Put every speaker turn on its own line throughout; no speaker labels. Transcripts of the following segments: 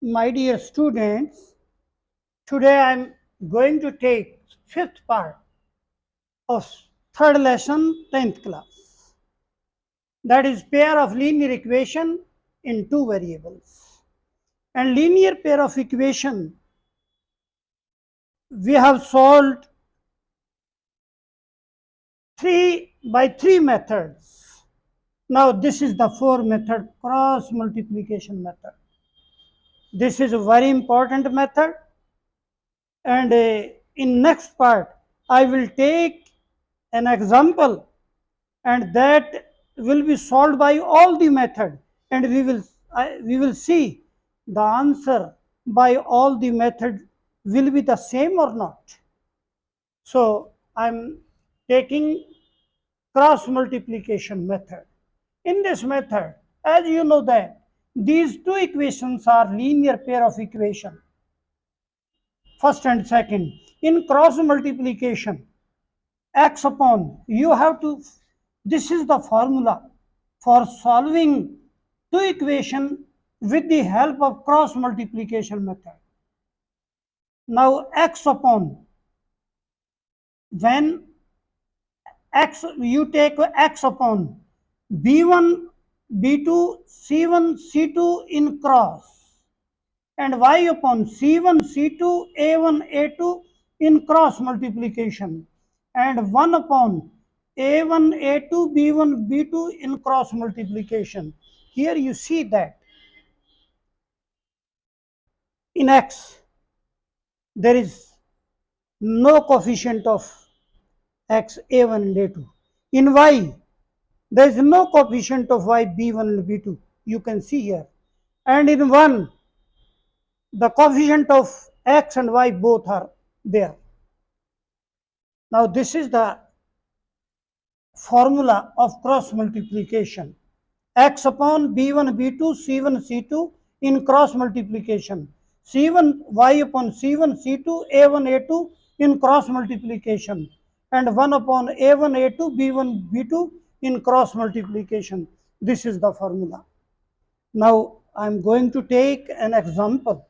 My dear students, today I am going to take fifth part of third lesson, 10th class. That is pair of linear equation in two variables. And linear pair of equation we have solved by three methods. Now this is the fourth method, cross multiplication method. This is a very important method, and in next part I will take an example, and that will be solved by all the method, and we will see the answer by all the method will be the same or not. So I'm taking cross multiplication method. In this method, as you know that these two equations are linear pair of equation, first and second. In cross multiplication, x upon, you have to, this is the formula for solving two equation with the help of cross multiplication method. Now x upon, when x, you take x upon b1 b2 c1 c2 in cross, and y upon c1 c2 a1 a2 in cross multiplication, and 1 upon a1 a2 b1 b2 in cross multiplication. Here you see that in x there is no coefficient of x a1 and a2. In y there is no coefficient of y b1 and b2, you can see here. And in 1 the coefficient of x and y both are there. Now this is the formula of cross multiplication. X upon b1 b2 c1 c2 in cross multiplication. C1 y upon c1 c2 a1 a2 in cross multiplication, and 1 upon a1 a2 b1 b2 in cross multiplication. This is the formula. Now I am going to take an example.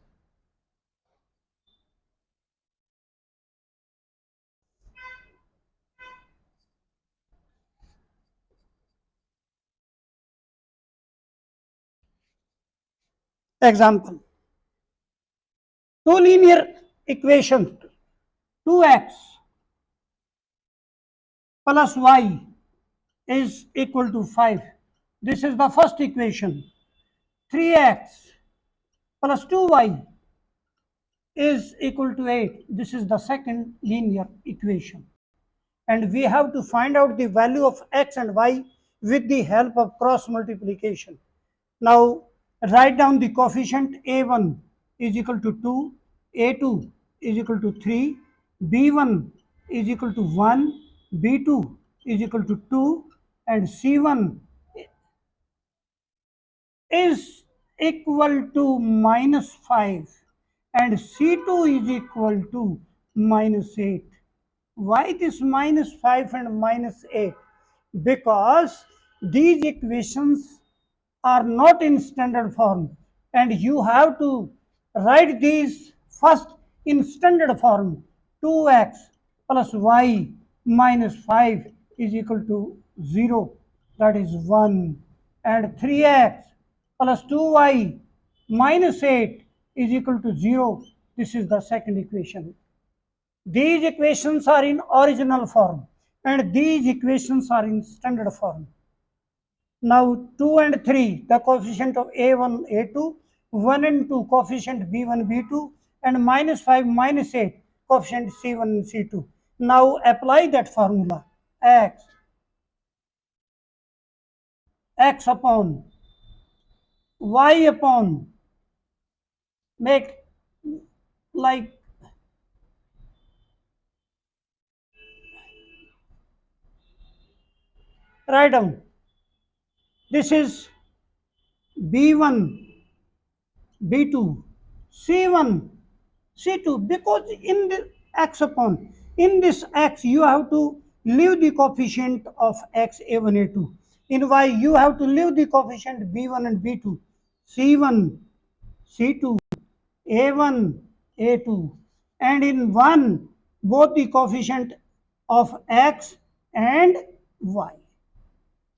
Example. Two linear equations, 2x plus y is equal to 5. This is the first equation. 3x plus 2y is equal to 8. This is the second linear equation. And we have to find out the value of x and y with the help of cross multiplication. Now write down the coefficient. A1 is equal to 2, A2 is equal to 3, B1 is equal to 1, B2 is equal to 2, and C1 is equal to minus 5, and C2 is equal to minus 8. Why this minus 5 and minus 8? Because these equations are not in standard form, and you have to write these first in standard form. 2x plus y minus 5 is equal to 0, that is 1, and 3x plus 2y minus 8 is equal to 0. This is the second equation. These equations are in original form, and these equations are in standard form. Now 2 and 3, the coefficient of a1 a2, 1 and 2 coefficient b1 b2, and minus 5 minus 8 coefficient c1 and c2. Now apply that formula. X upon y upon, make like write down. This is b1 b2 c1 c2, because in the x upon, in this x you have to leave the coefficient of x a1 a2. In y you have to leave the coefficient b1 and b2, c1 c2, a1, a2, and in 1 both the coefficient of x and y.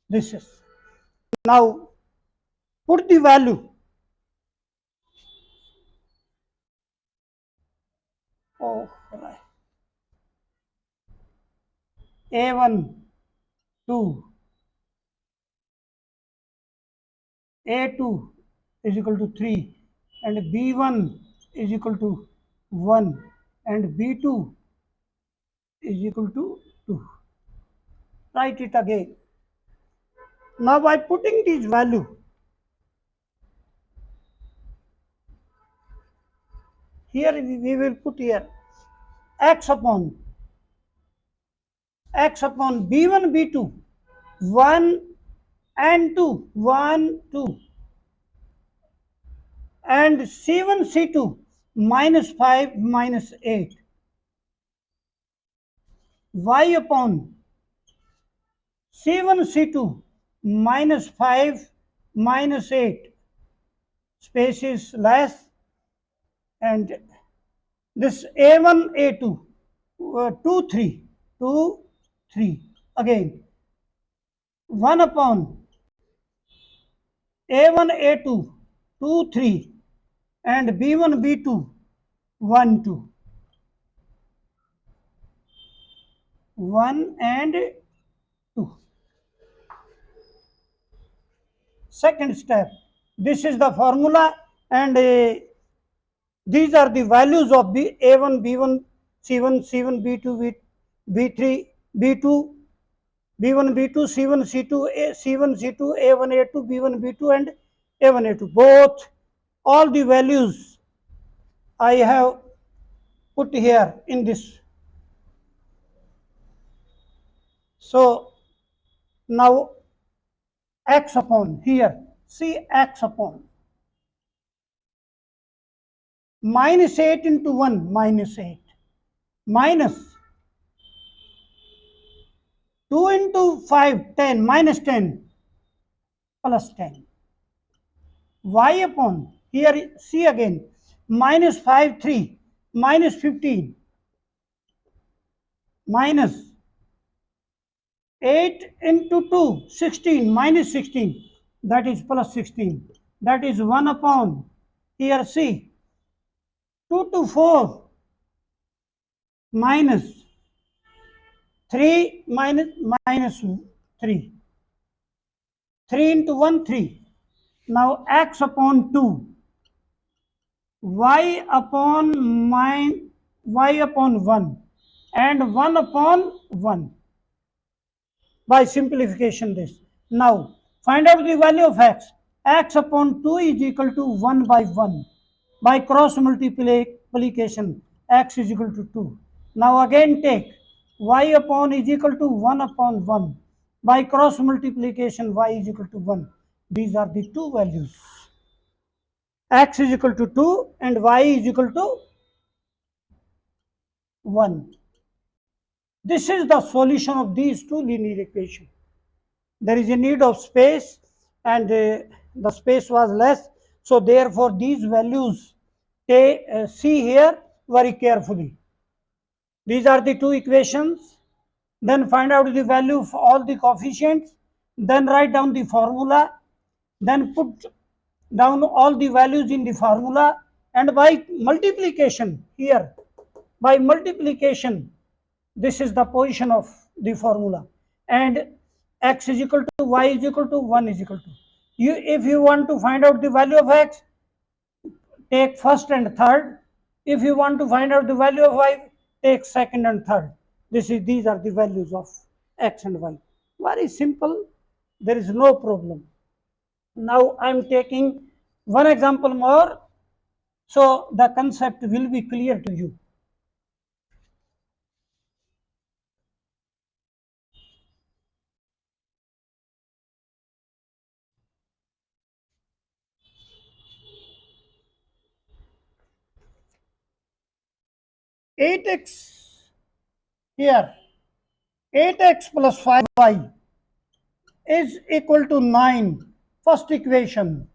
This is. Now put the value. Oh, right. A1, 2, A2 is equal to 3, and B1 is equal to 1, and B2 is equal to 2. Write it again. Now by putting this value, here we will put here x upon B1, B2, 1 and 2, 1, 2, and C1, C2, minus 5, minus 8, y upon C1, C2, minus 5, minus 8, space is less, and this A1, A2, 2, 3, 2, 3, again 1 upon A1, A2, 2, 3, and B1, B2, 1, 2, 1 and 2. Second step, this is the formula, and these are the values of A1, B1, C1, C1, B2, B3, B2, B1, B2, C1, C2, C1, C2, A1, A2, B1, B2, and A1, A2. Both, all the values I have put here in this. So now x upon, here, see x upon minus 8 into 1, minus 8, minus 2 into 5, 10, minus 10, plus 10. Y upon, here see again, minus 5, 3, minus 15, minus 8 into 2, 16, minus 16, that is plus 16, that is 1 upon, here see, 2 to 4, minus 3, minus 3, 3 into 1, 3. Now x upon 2, y upon 1, and 1 upon 1. By simplification this. Now find out the value of x. X upon 2 is equal to 1 by 1. By cross multiplication, x is equal to 2. Now again take y upon is equal to 1 upon 1. By cross multiplication, y is equal to 1. These are the two values. X is equal to 2 and y is equal to 1. This is the solution of these two linear equations. There is a need of space, and the space was less, so therefore these values see here very carefully. These are the two equations. Then find out the value of all the coefficients, then write down the formula, then put down all the values in the formula, and by multiplication, here by multiplication, this is the position of the formula, and x is equal to y is equal to 1 is equal to. If you want to find out the value of x, take first and third. If you want to find out the value of y, take second and third. These are the values of x and y. Very simple. There is no problem. Now I am taking one example more, so the concept will be clear to you. Eight x here, 8x plus 5y is equal to 9. First equation.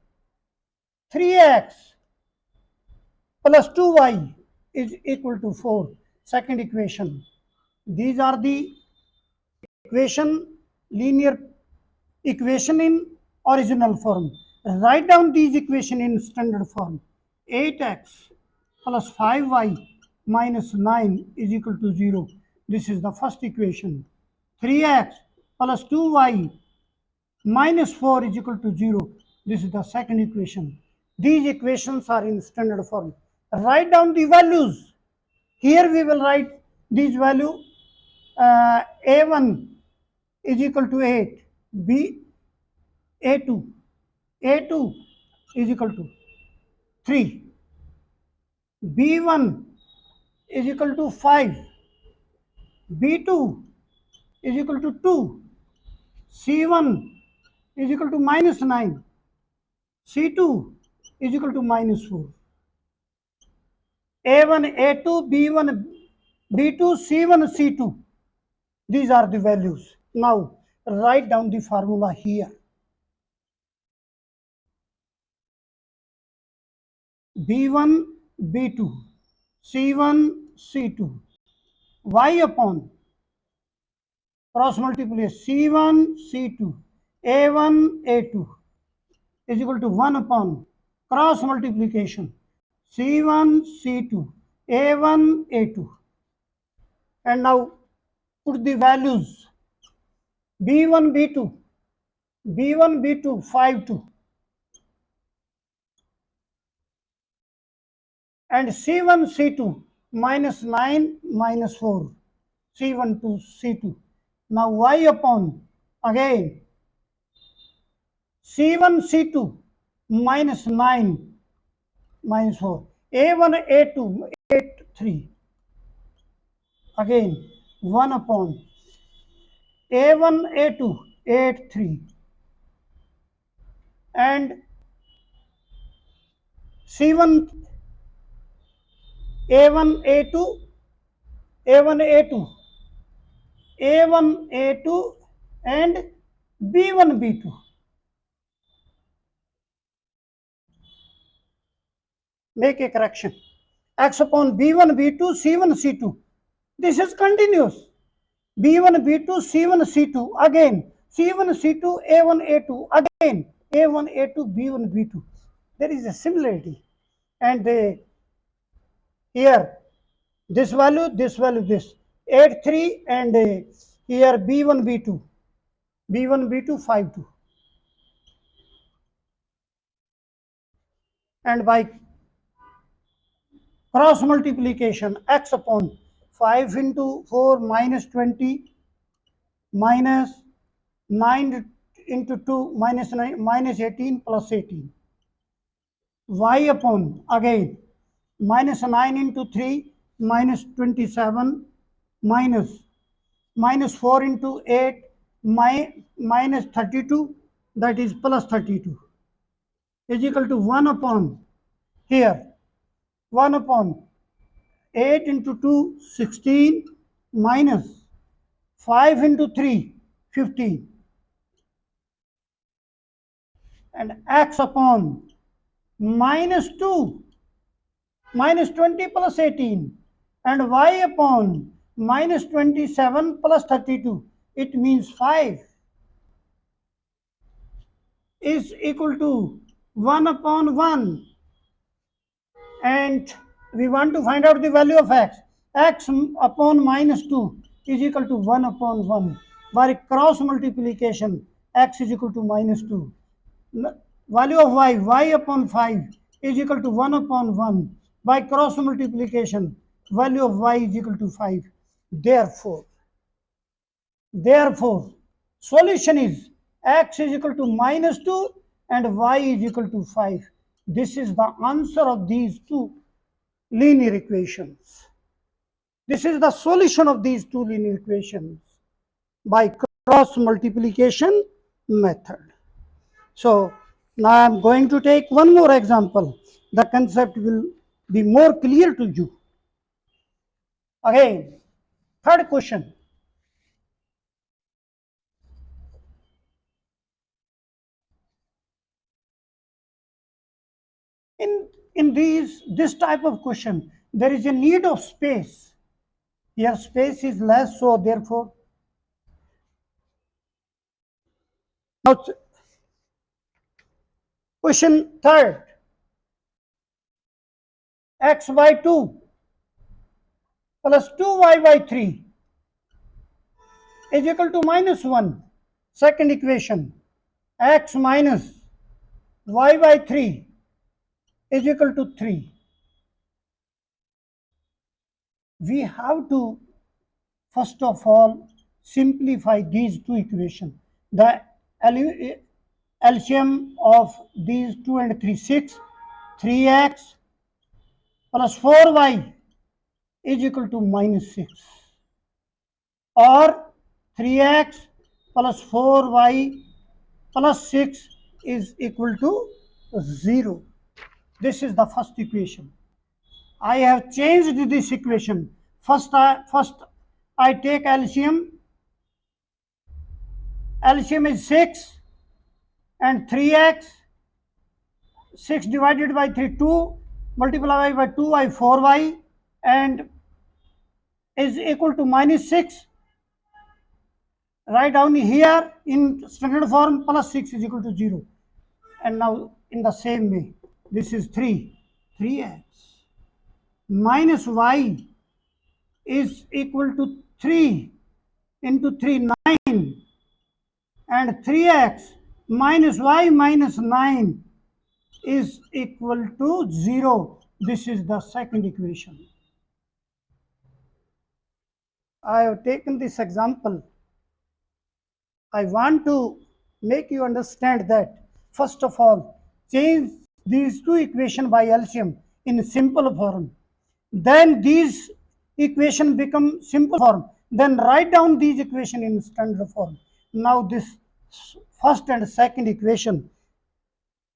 3x plus 2y is equal to 4. Second equation. These are the linear equation in original form. Write down these equation in standard form. 8x plus 5y minus 9 is equal to 0. This is the first equation. 3x plus 2y minus 4 is equal to 0. This is the second equation. These equations are in standard form. Write down the values. Here we will write these value. A1 is equal to 8, A2 is equal to 3, B1 is equal to 5, B2 is equal to 2, C1 is equal to minus 9, C2 is equal to minus 4. A1, A2, B1, B2, C1, C2. These are the values. Now write down the formula here. B1, B2, C1, C2, y upon cross multiplication C1, C2, A1, A2 is equal to 1 upon cross multiplication C1, C2, A1, A2. And now put the values B1, B2, B1, B2, 5, 2. And C1, C2, minus 9, minus 4. C1 to C2. Now y upon again C1, C2, minus 9, minus 4. A1, A2, 8, 3. Again 1 upon A1, A2, 8, 3. And C1, A1, A2, A1, A2, A1, A2, and B1, B2. Make a correction. X upon B1, B2, C1, C2. This is continuous. B1, B2, C1, C2. Again, C1, C2, A1, A2. Again, A1, A2, B1, B2. There is a similarity. And here, this value, this. 8, 3, and here B1, B2. B1, B2, 5, 2. And by cross multiplication, x upon 5 into 4 minus 20 minus 9 into 2 minus 9 minus 18 plus 18. Y upon again minus 9 into 3 minus 27 minus 4 into 8 minus 32, that is plus 32, is equal to 1 upon here 1 upon 8 into 2 16 minus 5 into 3 15, and x upon minus 2 minus 20 plus 18, and y upon minus 27 plus 32, it means 5 is equal to 1 upon 1, and we want to find out the value of x. X upon minus 2 is equal to 1 upon 1. By cross multiplication, x is equal to minus 2. Value of y upon 5 is equal to 1 upon 1. By cross multiplication, value of y is equal to 5. Therefore, solution is x is equal to minus 2 and y is equal to 5. This is the answer of these two linear equations. This is the solution of these two linear equations by cross multiplication method. So now I am going to take one more example. The concept will be more clear to you. Again, third question. In in this type of question, there is a need of space. Here space is less, so therefore, now question third, x by 2 plus 2y by 3 is equal to minus 1. Second equation, x minus y by 3 is equal to 3. We have to first of all simplify these two equations. The LCM of these 2 and 3, 6, 3x plus 4y is equal to minus 6, or 3x plus 4y plus 6 is equal to 0. This is the first equation. I have changed this equation. First I take LCM. LCM is 6 and 3x. 6 divided by 3, 2, multiply by 2y, 4y, and is equal to minus 6. Write down here in standard form, plus 6 is equal to 0. And now in the same way, this is 3x minus y is equal to 3 into 3, 9, and 3x minus y minus 9 is equal to 0. This is the second equation. I have taken this example. I want to make you understand that, first of all, change these two equations by LCM in simple form. Then these equations become simple form. Then write down these equations in standard form. Now this first and second equation,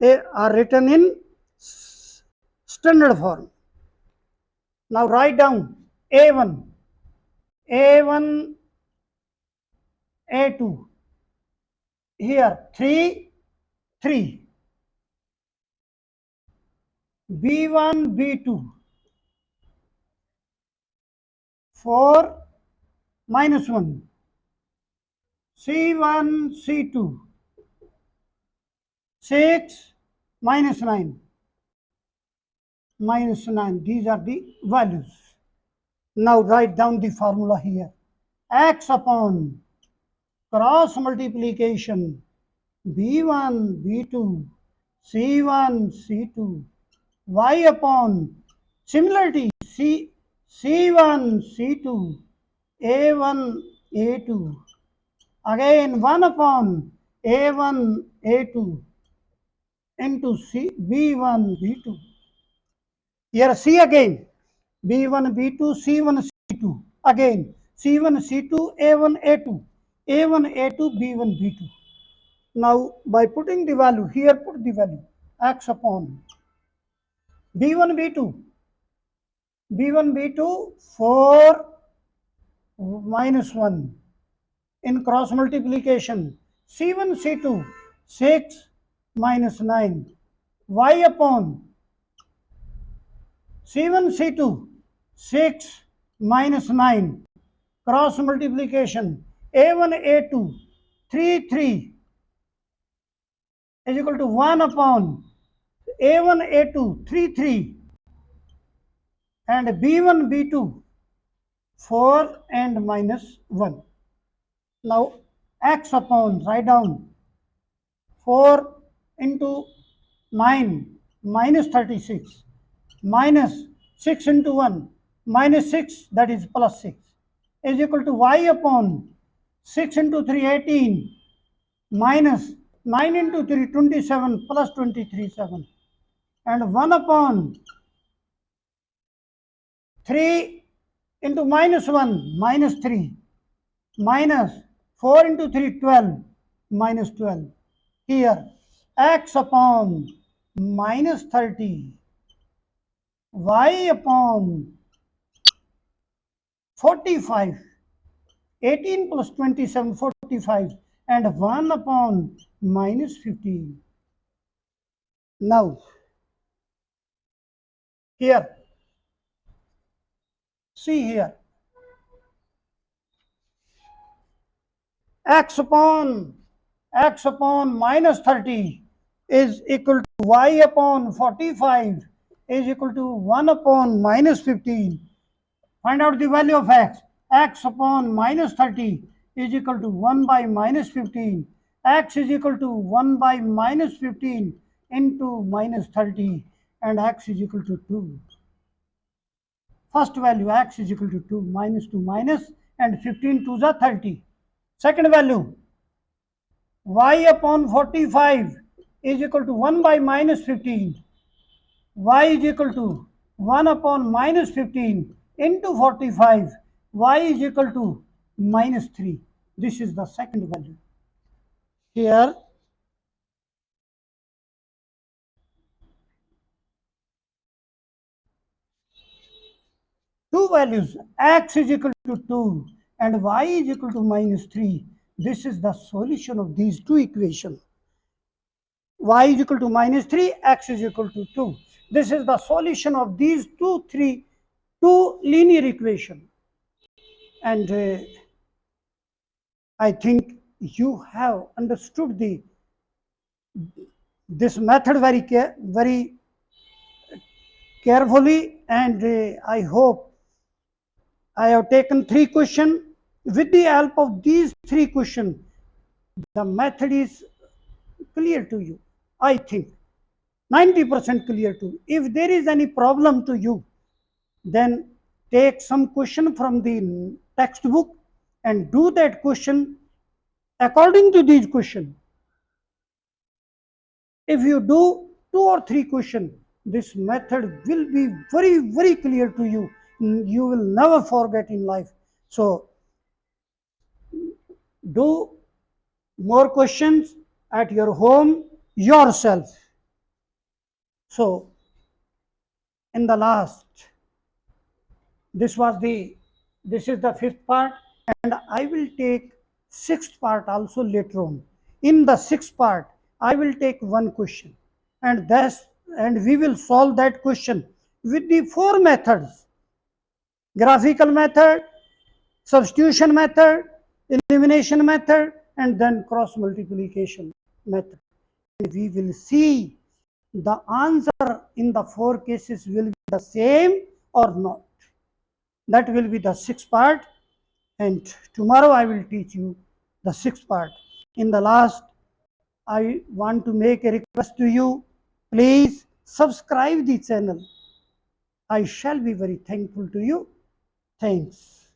they are written in standard form. Now write down A1, A1, A2. Here 3, 3. B1, B2. 4 minus 1. C1, C2. 6 minus 9. Minus 9. These are the values. Now write down the formula here. X upon cross multiplication B1, B2, C1, C2, y upon similarity C1, C2, A1, A2, again 1 upon A1, A2 into B1, B2. Here C again, B1, B2, C1, C2, again C1, C2, A1, A2, A1, A2, B1, B2. Now by putting the value, here put the value, x upon B1, B2, B1, B2, 4 minus 1 in cross multiplication, C1, C2, 6 minus 9, y upon C1, C2, 6 minus 9, cross multiplication, A1, A2, 3, 3 is equal to 1 upon A1, A2, 3, 3, and B1, B2, 4 and minus 1. Now x upon, write down 4 into 9 minus 36 minus 6 into 1 minus 6, that is plus 6, is equal to y upon 6 into 3, 18 minus 9 into 3, 27 plus 23, 7, and 1 upon 3 into minus 1 minus 3 minus 4 into 3, 12 minus 12. Here x upon minus 30, y upon 45, 18 plus 27, 45, and 1 upon minus 15. Now Here, see here, x upon minus 30 is equal to y upon 45 is equal to 1 upon minus 15. Find out the value of x. X upon minus 30 is equal to 1 by minus 15. X is equal to 1 by minus 15 into minus 30, and x is equal to 2. First value, x is equal to 2, minus 2 minus, and 15 to the 30. Second value, y upon 45 is equal to 1 by minus 15. Y is equal to 1 upon minus 15 into 45. Y is equal to minus 3. This is the second value. Here, two values, x is equal to 2 and y is equal to minus 3. This is the solution of these two equations. Y is equal to minus 3, x is equal to 2. This is the solution of these two linear equations. And I think you have understood this method very carefully, and I hope I have taken 3 questions. With the help of these 3 questions, the method is clear to you. I think 90% clear to you. If there is any problem to you, then take some question from the textbook and do that question according to these questions. If you do 2 or 3 questions, this method will be very clear to you. You will never forget in life. So do more questions at your home yourself. So in the last, this is the 5th part, and I will take 6th part also later on. In the 6th part, I will take one question, and we will solve that question with the 4 methods: graphical method, substitution method, elimination method, and then cross multiplication method. And we will see the answer in the 4 cases will be the same or not. That will be the 6th part, and tomorrow I will teach you the 6th part. In the last, I want to make a request to you. Please subscribe the channel. I shall be very thankful to you. Thanks.